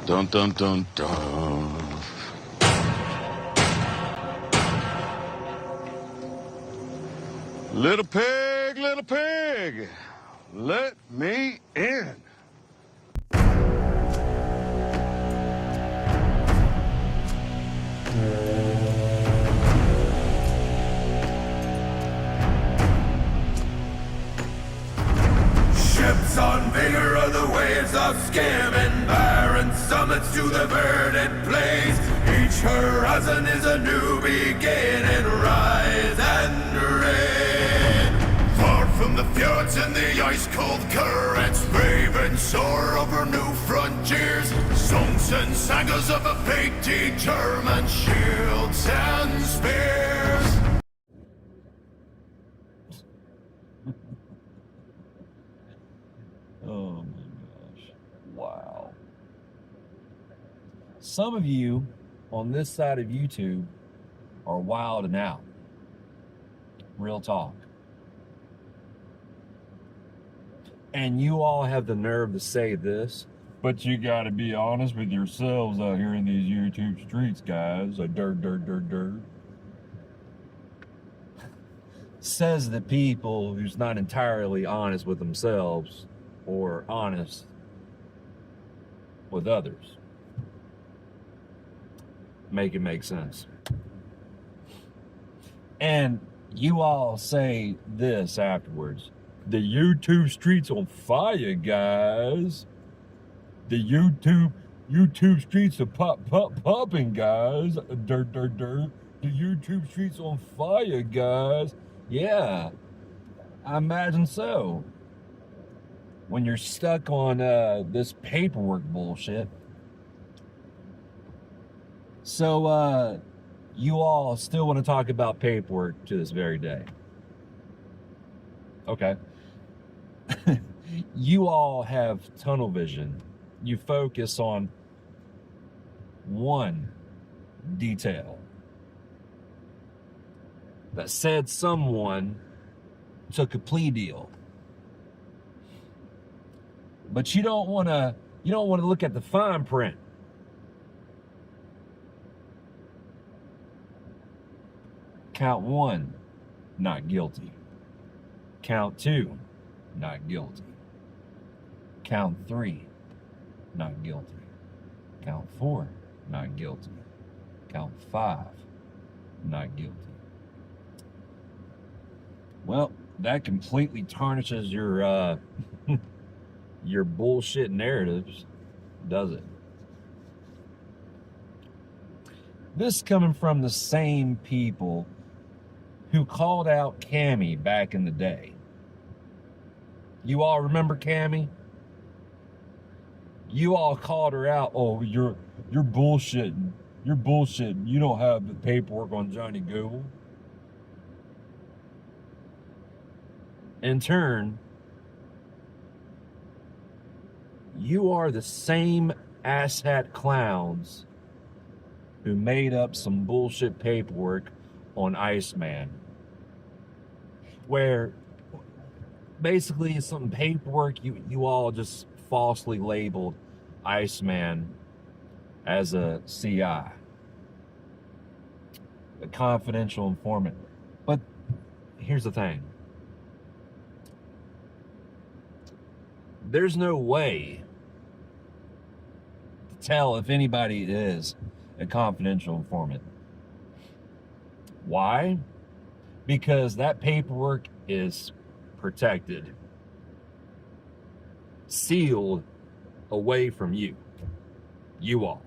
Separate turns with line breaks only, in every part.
Dun dun dun dun. Little pig, let me in.
Ships on vigor of the waves of skimming barren summits to the verdant plains. Each horizon is a new beginning, rise and reign. Far from the fjords and the ice-cold currents, raving soar over new frontiers. Songs and sagas of a painted German shields and spears.
Oh my gosh. Wow. Some of you on this side of YouTube are wild and out. Real talk. And you all have the nerve to say this, but you gotta be honest with yourselves out here in these YouTube streets, guys. Dirt. Says the people who's not entirely honest with themselves or honest with others. Make it make sense. And you all say this afterwards: the YouTube streets on fire, guys. The YouTube streets are popping, guys. Dirt. The YouTube streets on fire, guys. Yeah, I imagine so. When you're stuck on this paperwork bullshit. So, you all still want to talk about paperwork to this very day. Okay. You all have tunnel vision. You focus on one detail. That said someone took a plea deal. But you don't want to look at the fine print. Count 1, not guilty. Count 2, not guilty. Count 3, not guilty. Count 4, not guilty. Count 5, not guilty. Well, that completely tarnishes your your bullshit narratives, does it? This coming from the same people who called out Cammy back in the day. You all remember Cammy? You all called her out. Oh, you're bullshitting. You're bullshitting. You don't have the paperwork on Johnny Google. In turn, you are the same asshat clowns who made up some bullshit paperwork on Iceman, where basically it's some paperwork you all just falsely labeled Iceman as a CI, a confidential informant. But here's the thing. There's no way to tell if anybody is a confidential informant. Why? Because that paperwork is protected, sealed away from you all.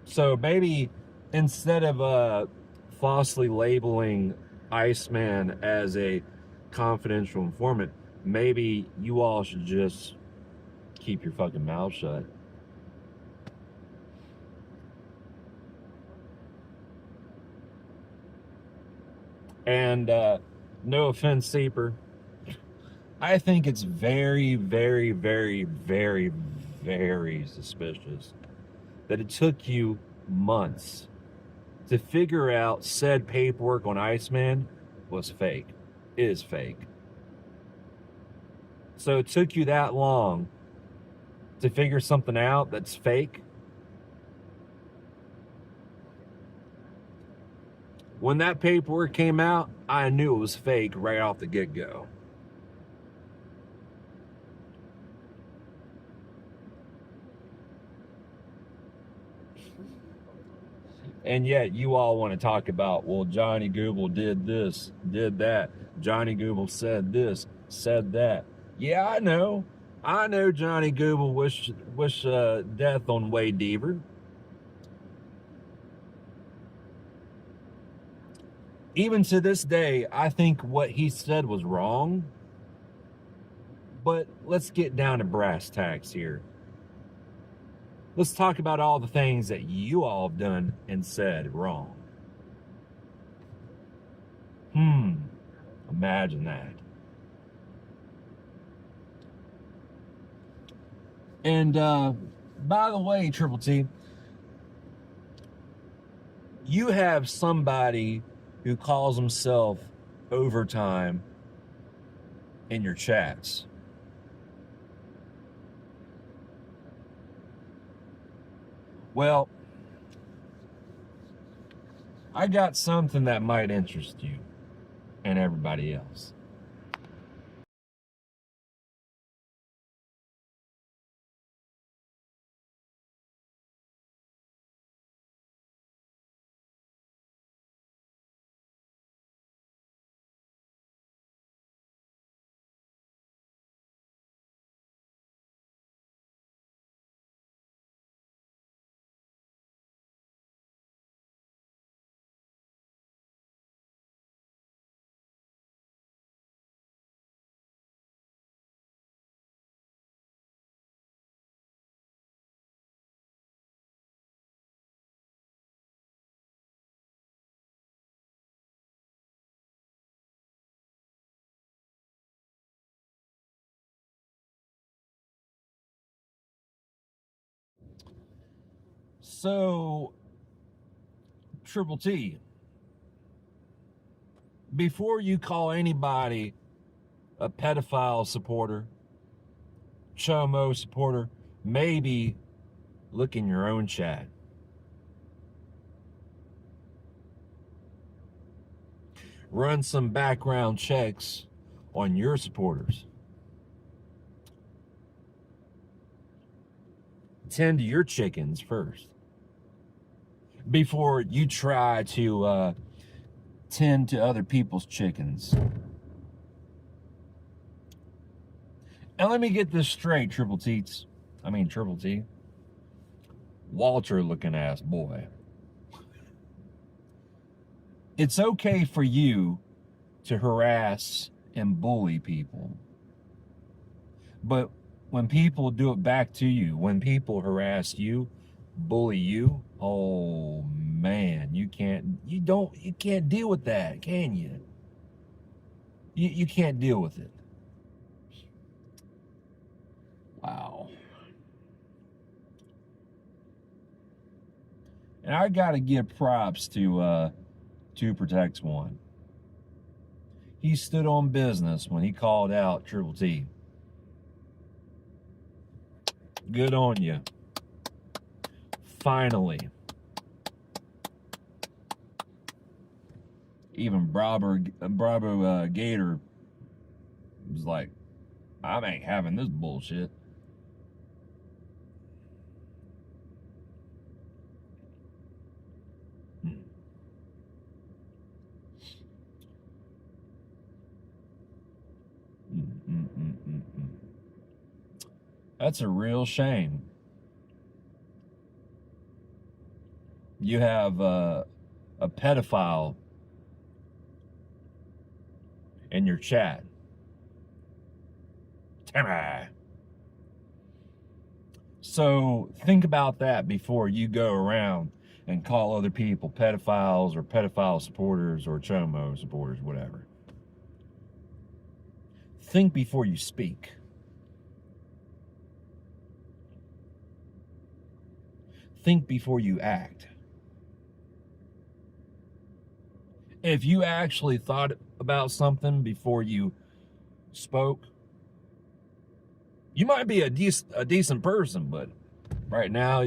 So maybe instead of falsely labeling Iceman as a confidential informant, maybe you all should just keep your fucking mouth shut. And no offense, Seeper, I think it's very, very, very, very, very suspicious that it took you months to figure out said paperwork on Iceman was fake. Is fake. So it took you that long to figure something out that's fake? When that paperwork came out, I knew it was fake right off the get-go. And yet you all want to talk about, well, Johnny Google did this, did that. Johnny Google said this, said that. Yeah, I know. I know Johnny Google wish death on Wade Deaver. Even to this day, I think what he said was wrong. But let's get down to brass tacks here. Let's talk about all the things that you all have done and said wrong. Imagine that. And by the way, Triple T, you have somebody who calls himself Overtime in your chats. Well, I got something that might interest you and everybody else. So, Triple T, before you call anybody a pedophile supporter, chomo supporter, maybe look in your own chat. Run some background checks on your supporters. Tend to your chickens first before you try to tend to other people's chickens. And let me get this straight, Triple T. Walter looking ass boy. It's okay for you to harass and bully people. But when people do it back to you, when people harass you, bully you, oh man, you can't deal with that, can you? You can't deal with it. Wow. And I gotta give props to Protect One. He stood on business when he called out Triple T. Good on you. Finally. Even Bravo Gator was like, I ain't having this bullshit. That's a real shame. You have a pedophile in your chat. Timmy. So think about that before you go around and call other people pedophiles or pedophile supporters or chomo supporters, whatever. Think before you speak. Think before you act. if you actually thought about something before you spoke, you might be a decent person, but right now,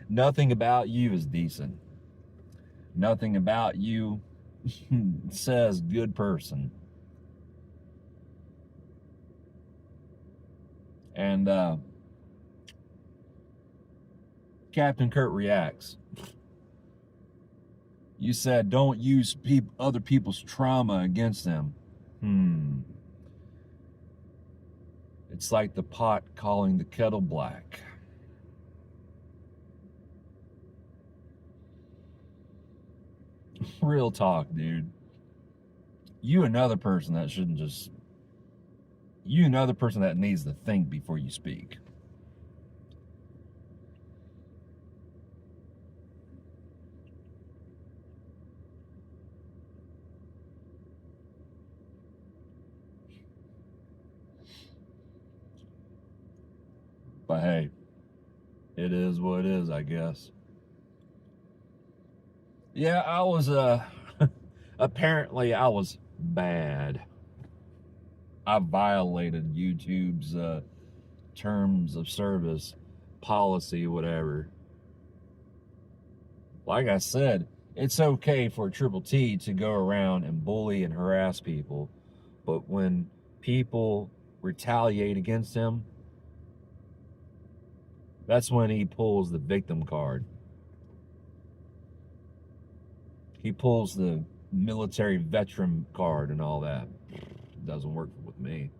nothing about you is decent. Nothing about you says good person. And Captain Kurt reacts. You said don't use other people's trauma against them. It's like the pot calling the kettle black. Real talk, dude. You another person that shouldn't just... You another person that needs to think before you speak. But hey, it is what it is, I guess. Yeah, I was, apparently I was bad. I violated YouTube's terms of service, policy, whatever. Like I said, it's okay for Triple T to go around and bully and harass people, but when people retaliate against him, that's when he pulls the victim card. He pulls the military veteran card and all that. It doesn't work with me.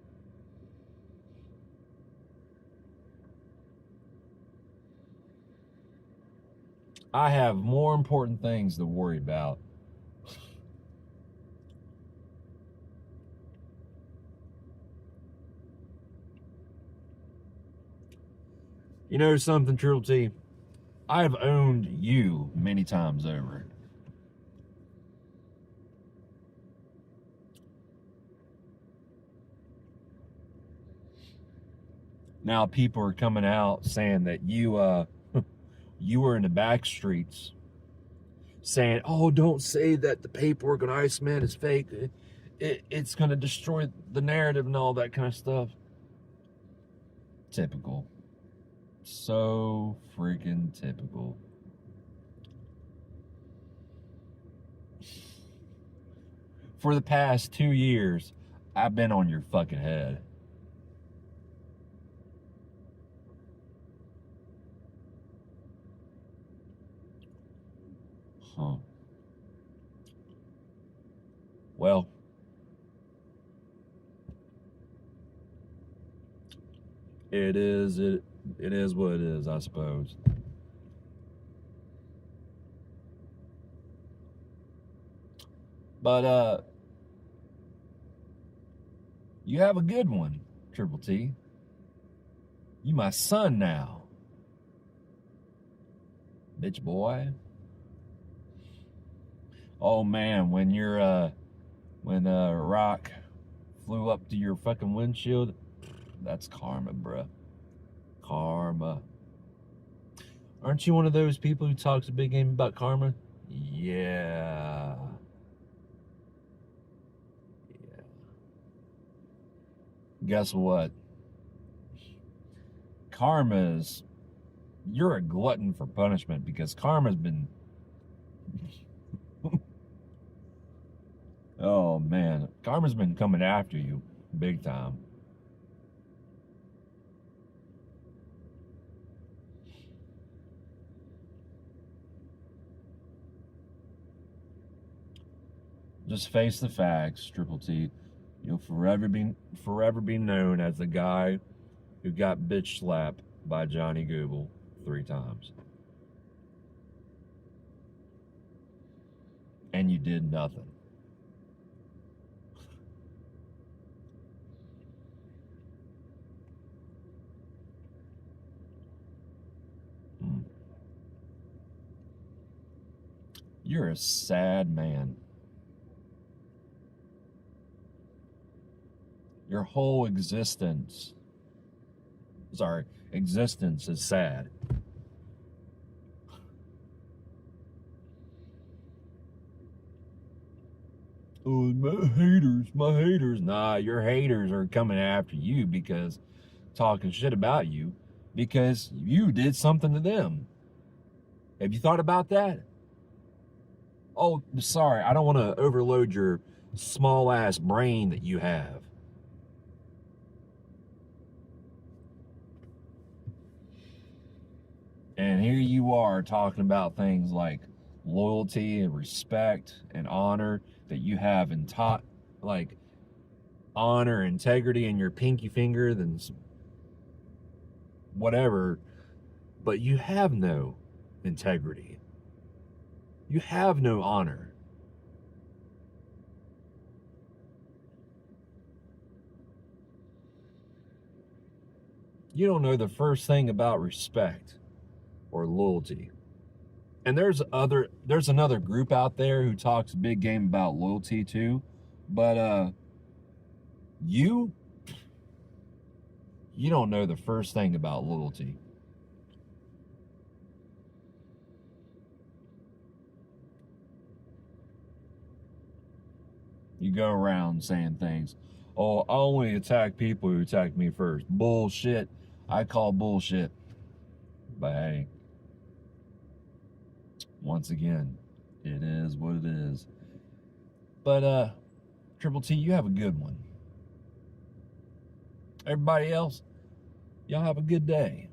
I have more important things to worry about. You know something, Triple T? I've owned you many times over. Now people are coming out saying that you you were in the back streets saying, oh, don't say that the paperwork on Iceman is fake. It's going to destroy the narrative and all that kind of stuff. Typical. So freaking typical. For the past 2 years, I've been on your fucking head. Huh. Well, it is what it is, I suppose. But you have a good one, Triple T. You my son now. Bitch boy. Oh man, when Rock flew up to your fucking windshield, that's karma, bruh. Karma. Aren't you one of those people who talks a big game about karma? Yeah. Guess what? Karma's... You're a glutton for punishment because karma's been... Oh man, karma's been coming after you big time. Just face the facts, Triple T. You'll forever be known as the guy who got bitch slapped by Johnny Google 3 times. And you did nothing. You're a sad man. Your whole existence is sad. Oh, my haters. Nah, your haters are coming after you because talking shit about you because you did something to them. Have you thought about that? Oh, sorry, I don't want to overload your small ass brain that you have. And here you are talking about things like loyalty and respect and honor that you have in taught, like honor, integrity in your pinky finger, then whatever, but you have no integrity. You have no honor. You don't know the first thing about respect or loyalty. And there's another group out there who talks big game about loyalty too, but you don't know the first thing about loyalty. You go around saying things, oh, I only attack people who attack me first. Bullshit. I call bullshit. But hey, once again, it is what it is. But Triple T, you have a good one. Everybody else, y'all have a good day.